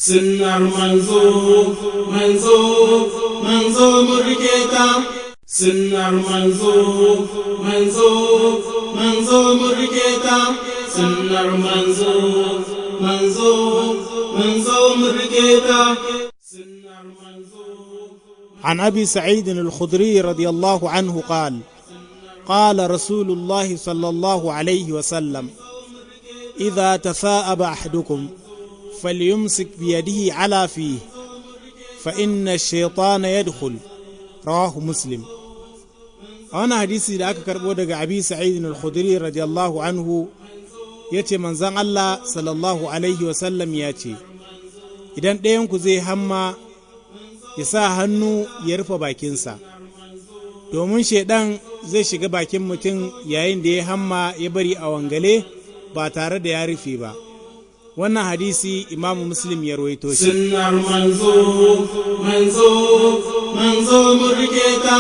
sunnar manzo manzo manzo murketa sunnar manzo manzo manzo murketa sunnar manzo manzo manzo murketa sunnar manzo. عن أبي سعيد الخدري رضي الله عنه قال قال رسول الله صلى الله عليه وسلم إذا تثاءب أحدكم فليمسك بيده على فيه فإن الشيطان يدخل. رواه مسلم. أنا حديثي da aka karbo daga Abi Sa'id al-Khudri radiyallahu anhu yace manzon Allah sallallahu alaihi wasallam yace idan ɗayan ku zai hamma ya sa hannu ya rufe bakinsa domin shaidan zai shiga bakin mutum yayin da ya hamma ya bari a wangale ba tare da ya rufe ba. Wannan hadisi Imam Muslim ya rawaito shi. Sunnar manzo manzo manzo murketa